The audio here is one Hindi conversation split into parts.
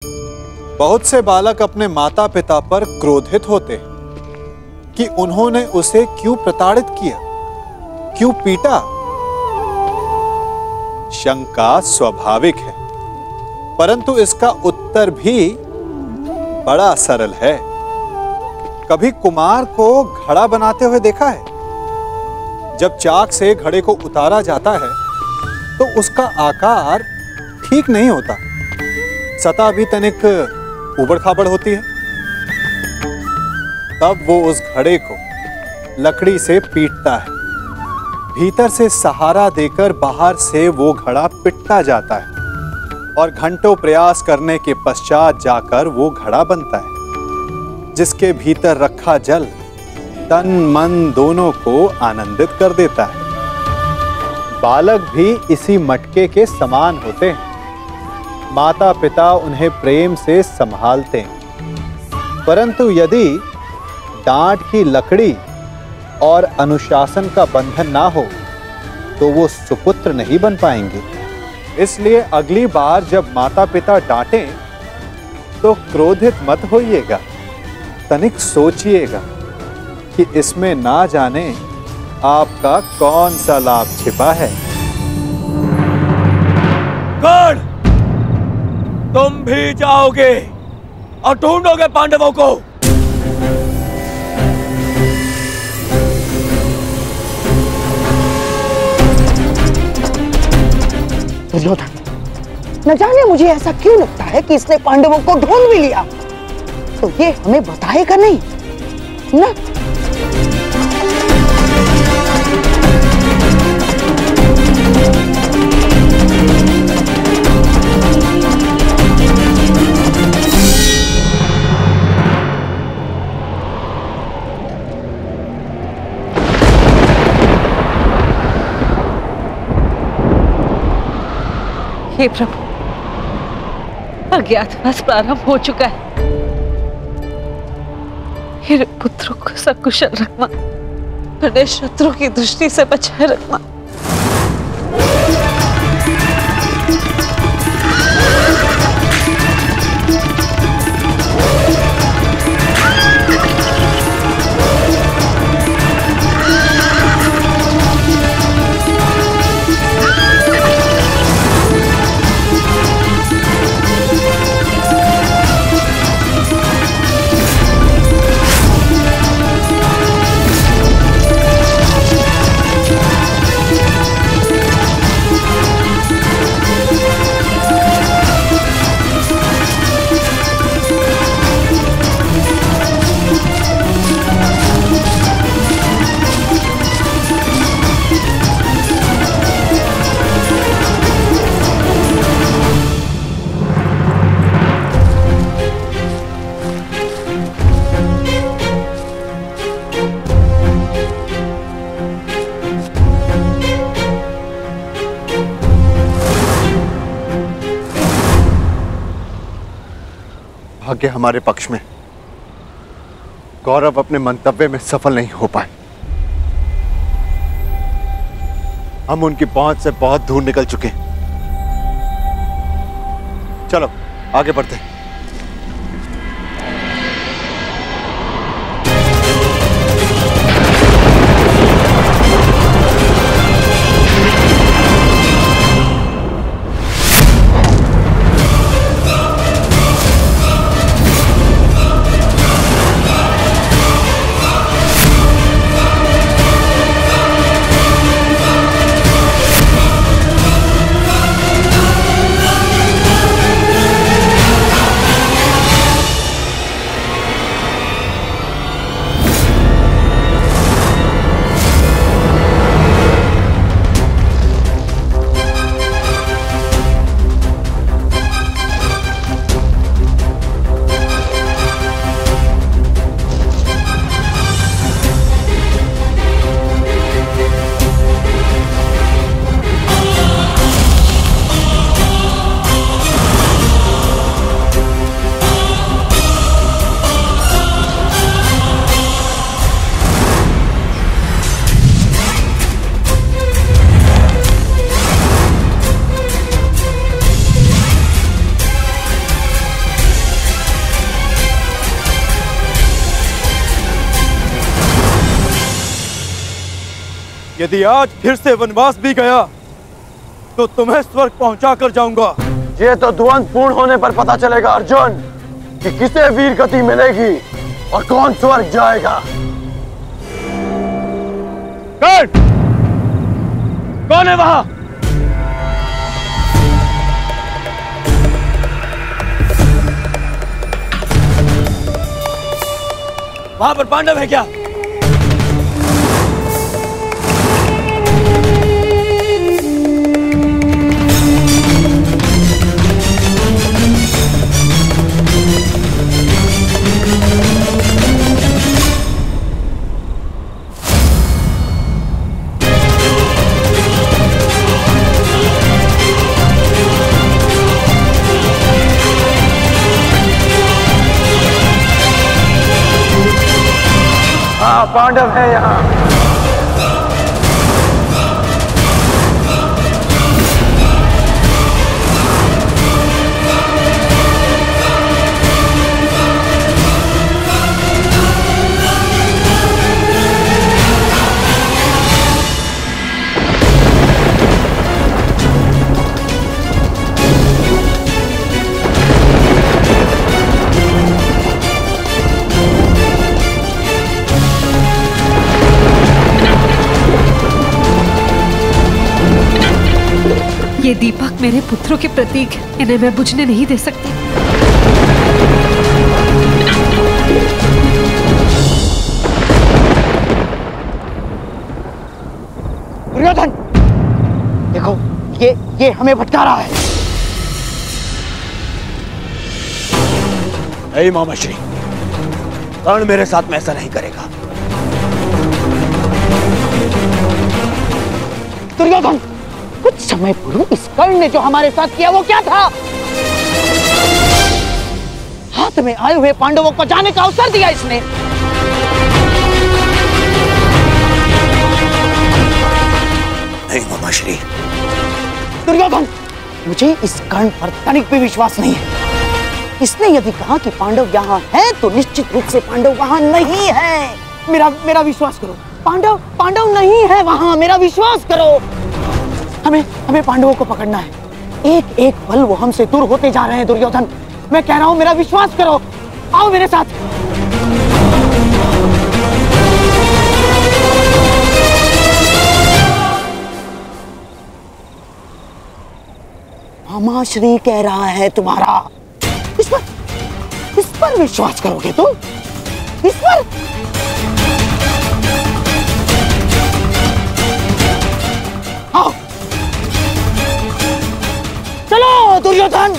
बहुत से बालक अपने माता पिता पर क्रोधित होते हैं कि उन्होंने उसे क्यों प्रताड़ित किया, क्यों पीटा। शंका स्वाभाविक है, परंतु इसका उत्तर भी बड़ा सरल है। कभी कुमार को घड़ा बनाते हुए देखा है? जब चाक से घड़े को उतारा जाता है तो उसका आकार ठीक नहीं होता, सतह भी तनिक ऊबड़ खाबड़ होती है। तब वो उस घड़े को लकड़ी से पीटता है, भीतर से सहारा देकर बाहर से वो घड़ा पिटता जाता है और घंटों प्रयास करने के पश्चात जाकर वो घड़ा बनता है, जिसके भीतर रखा जल तन मन दोनों को आनंदित कर देता है। बालक भी इसी मटके के समान होते हैं। माता पिता उन्हें प्रेम से संभालते हैं, परंतु यदि डांट की लकड़ी और अनुशासन का बंधन ना हो तो वो सुपुत्र नहीं बन पाएंगे। इसलिए अगली बार जब माता पिता डांटें तो क्रोधित मत होइएगा, तनिक सोचिएगा कि इसमें ना जाने आपका कौन सा लाभ छिपा है। कर्ण, तुम भी जाओगे और ढूंढोगे पांडवों को। दुर्योधन, न जाने मुझे ऐसा क्यों लगता है कि इसने पांडवों को ढूंढ भी लिया, तो ये हमें बताएगा नहीं ना। हे प्रभु, अज्ञातवास प्रारंभ हो चुका है। मेरे पुत्रों को सकुशल रखना, अपने शत्रु की दृष्टि से बचाए रखना। भाग्य हमारे पक्ष में। गौरव अपने मंतव्य में सफल नहीं हो पाए। हम उनकी पहुंच से बहुत दूर निकल चुके हैं। चलो आगे बढ़ते हैं। यदि आज फिर से वनवास भी गया तो तुम्हें स्वर्ग पहुंचा कर जाऊंगा। ये तो द्वंद पूर्ण होने पर पता चलेगा अर्जुन कि किसे वीर गति मिलेगी और कौन स्वर्ग जाएगा। कौन है वहां? वहां पर पांडव है क्या? हाँ, पांडव है यहाँ। ये दीपक मेरे पुत्रों के प्रतीक हैं, इन्हें मैं बुझने नहीं दे सकती। दुर्योधन, देखो ये हमें भटका रहा है। नहीं मामा श्री, कर्ण मेरे साथ में ऐसा नहीं करेगा। दुर्योधन, कुछ समय पूर्व इस कर्ण ने जो हमारे साथ किया वो क्या था? हाथ में आए हुए पांडवों को जाने का अवसर दिया इसने। नहीं मामा श्री। दुर्योधन, मुझे इस कर्ण पर तनिक भी विश्वास नहीं है। इसने यदि कहा कि पांडव यहाँ हैं, तो निश्चित रूप से पांडव वहाँ नहीं है। मेरा विश्वास करो, पांडव नहीं है वहाँ, मेरा विश्वास करो। हमें पांडवों को पकड़ना है। एक एक पल वो हमसे दूर होते जा रहे हैं। दुर्योधन, मैं कह रहा हूं, मेरा विश्वास करो, आओ मेरे साथ। मामा श्री कह रहा है तुम्हारा, इस पर विश्वास करोगे तुम? इस पर? आओ चलो दुर्योधन।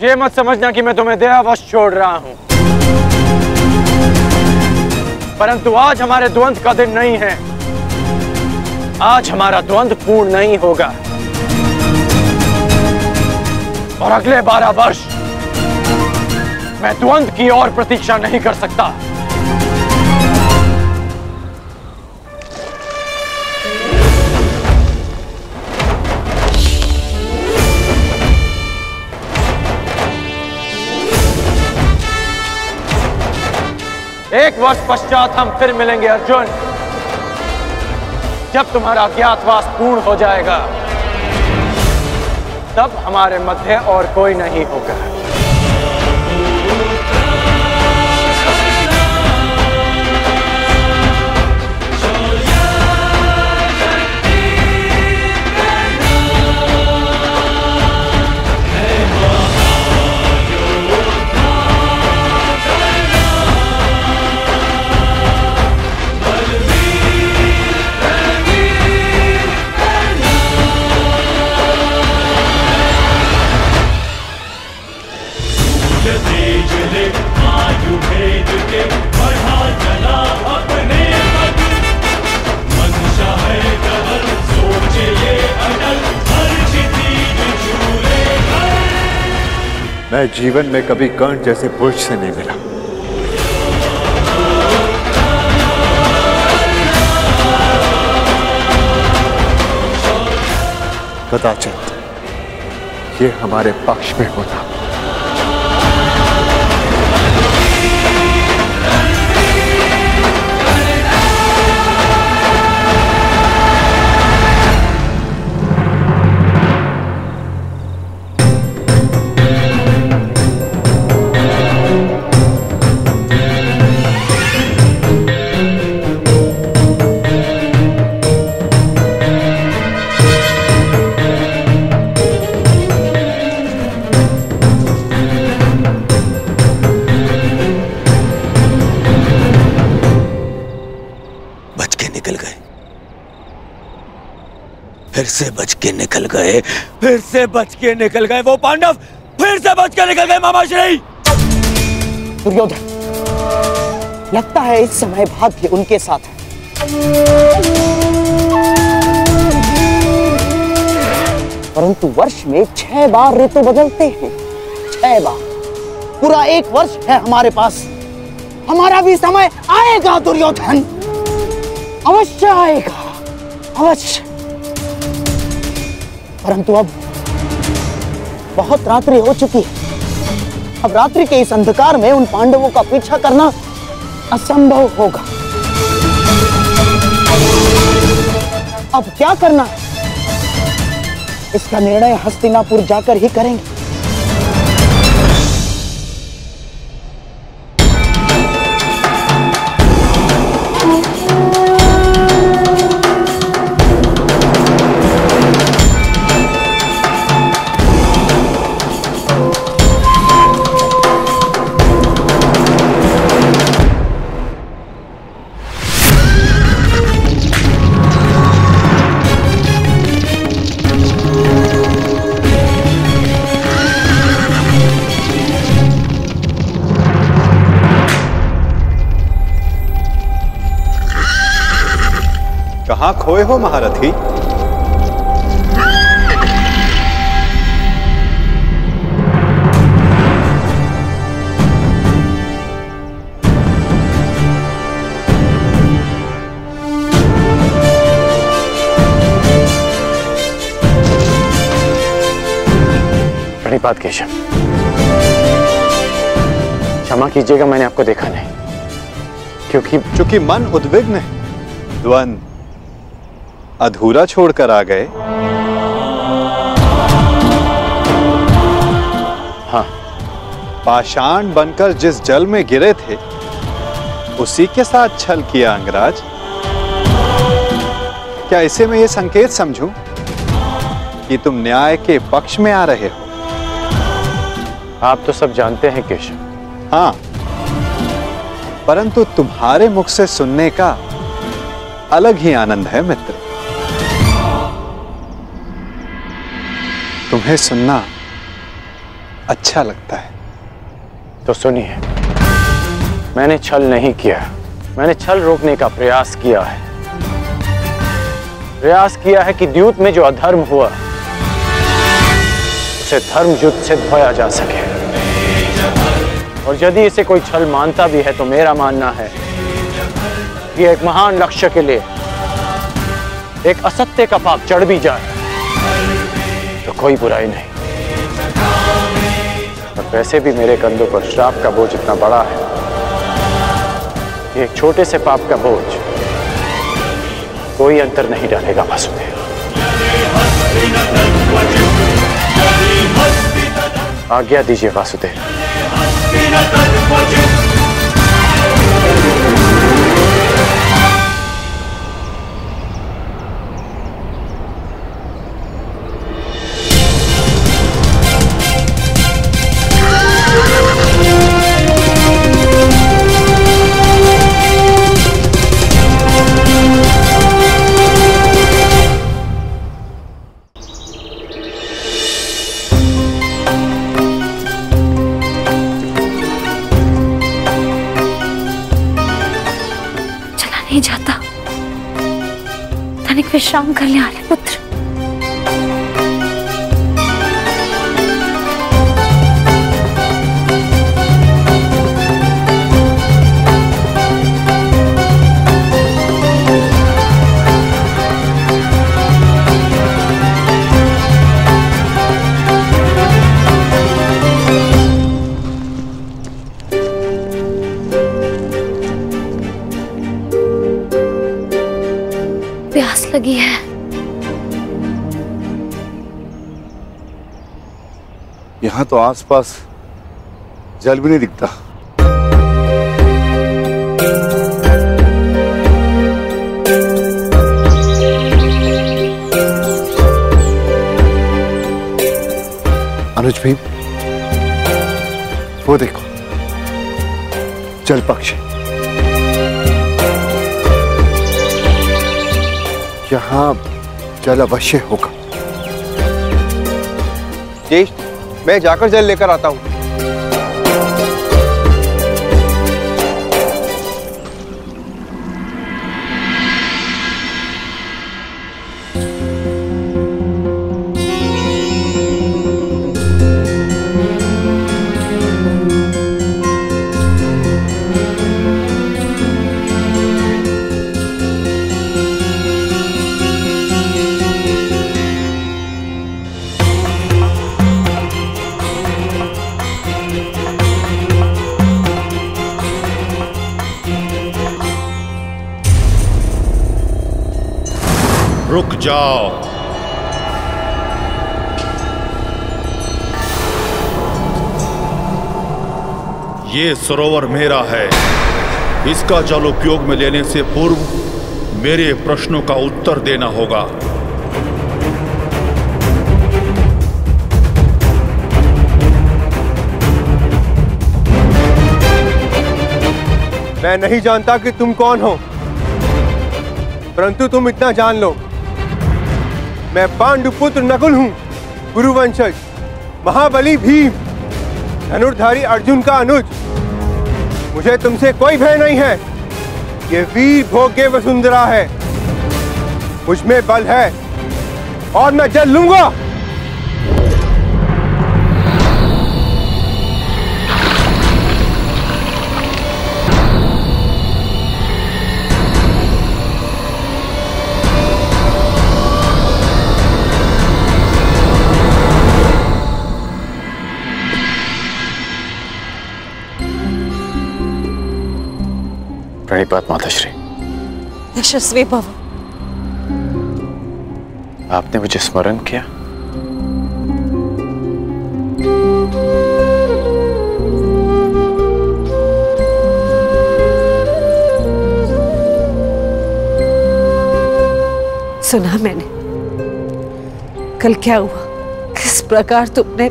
ये मत समझना कि मैं तुम्हें दयावश छोड़ रहा हूं, परंतु आज हमारे द्वंद का दिन नहीं है। आज हमारा द्वंद पूर्ण नहीं होगा और अगले 12 वर्ष मैं द्वंद की और प्रतीक्षा नहीं कर सकता। एक वर्ष पश्चात हम फिर मिलेंगे अर्जुन, जब तुम्हारा अज्ञातवास पूर्ण हो जाएगा। तब हमारे मध्य और कोई नहीं होगा। मैं जीवन में कभी कर्ण जैसे पुरुष से नहीं मिला। कदाचित ये हमारे पक्ष में होता। फिर से बच के निकल गए, फिर से बच के निकल गए वो पांडव, फिर से बच के निकल गए मामाश्री। दुर्योधन, लगता है इस समय भाग्य उनके साथ है। परंतु वर्ष में 6 बार ऋतु बदलते हैं, 6 बार। पूरा 1 वर्ष है हमारे पास। हमारा भी समय आएगा दुर्योधन, अवश्य आएगा, अवश्य। परंतु अब बहुत रात्रि हो चुकी है। अब रात्रि के इस अंधकार में उन पांडवों का पीछा करना असंभव होगा। अब क्या करना है, इसका निर्णय हस्तिनापुर जाकर ही करेंगे। कहां खोए हो महारथी? प्रणिपात केशव, क्षमा कीजिएगा, मैंने आपको देखा नहीं। क्योंकि मन उद्विग्न है, द्वंद अधूरा छोड़कर आ गए। हाँ, पाषाण बनकर जिस जल में गिरे थे उसी के साथ छल किया अंगराज। क्या इसे मैं ये संकेत समझूं कि तुम न्याय के पक्ष में आ रहे हो? आप तो सब जानते हैं केशव। हाँ, परंतु तुम्हारे मुख से सुनने का अलग ही आनंद है मित्र। तुम्हें सुनना अच्छा लगता है तो सुनिए। मैंने छल नहीं किया, मैंने छल रोकने का प्रयास किया है। प्रयास किया है कि द्यूत में जो अधर्म हुआ उसे धर्म युद्ध से धोया जा सके। और यदि इसे कोई छल मानता भी है तो मेरा मानना है कि एक महान लक्ष्य के लिए एक असत्य का पाप चढ़ भी जाए तो कोई बुराई नहीं। और वैसे भी मेरे कंधों पर श्राप का बोझ इतना बड़ा है कि एक छोटे से पाप का बोझ कोई अंतर नहीं डालेगा वासुदेव। आज्ञा दीजिए वासुदेव। नहीं जाता। तनिक विश्राम कर ले आर्य पुत्र। प्यास लगी है। यहाँ तो आसपास जल भी नहीं दिखता। अनुज भीम, वो देखो जल पक्षी। यहाँ जल अवश्य होगा। ज्येष्ठ, मैं जाकर जल लेकर आता हूँ। रुक जाओ। ये सरोवर मेरा है। इसका जल उपयोग में लेने से पूर्व मेरे प्रश्नों का उत्तर देना होगा। मैं नहीं जानता कि तुम कौन हो, परंतु तुम इतना जान लो, मैं पांडुपुत्र नकुल हूं, गुरुवंशज, महाबली भीम, धनुर्धारी अर्जुन का अनुज। मुझे तुमसे कोई भय नहीं है। ये वीर भोग्य वसुंधरा है। मुझ में बल है और मैं जल लूंगा। प्रणिपात माताश्री। यशस्वी भव। आपने मुझे स्मरण किया। सुना मैंने कल क्या हुआ, किस प्रकार तुमने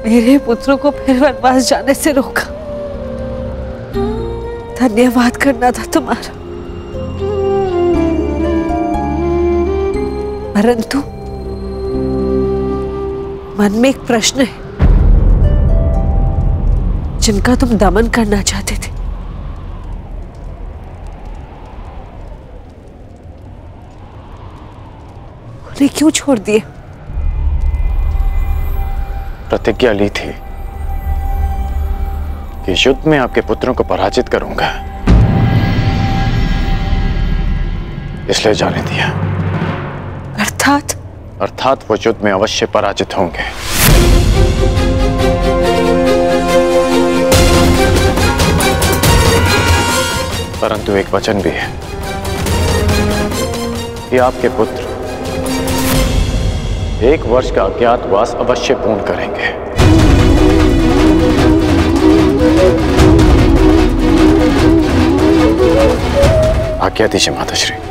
मेरे पुत्रों को फिर वनवास जाने से रोका। धन्यवाद करना था तुम्हारा, परंतु मन में एक प्रश्न है जिनका तुम दमन करना चाहते थे। उन्हें क्यों छोड़ दिए? प्रतिज्ञा ली थी कि युद्ध में आपके पुत्रों को पराजित करूंगा, इसलिए जाने दिया। अर्थात वो युद्ध में अवश्य पराजित होंगे। परंतु एक वचन भी है कि आपके पुत्र 1 वर्ष का अज्ञातवास अवश्य पूर्ण करेंगे। आज्ञा दीजिए माताश्री।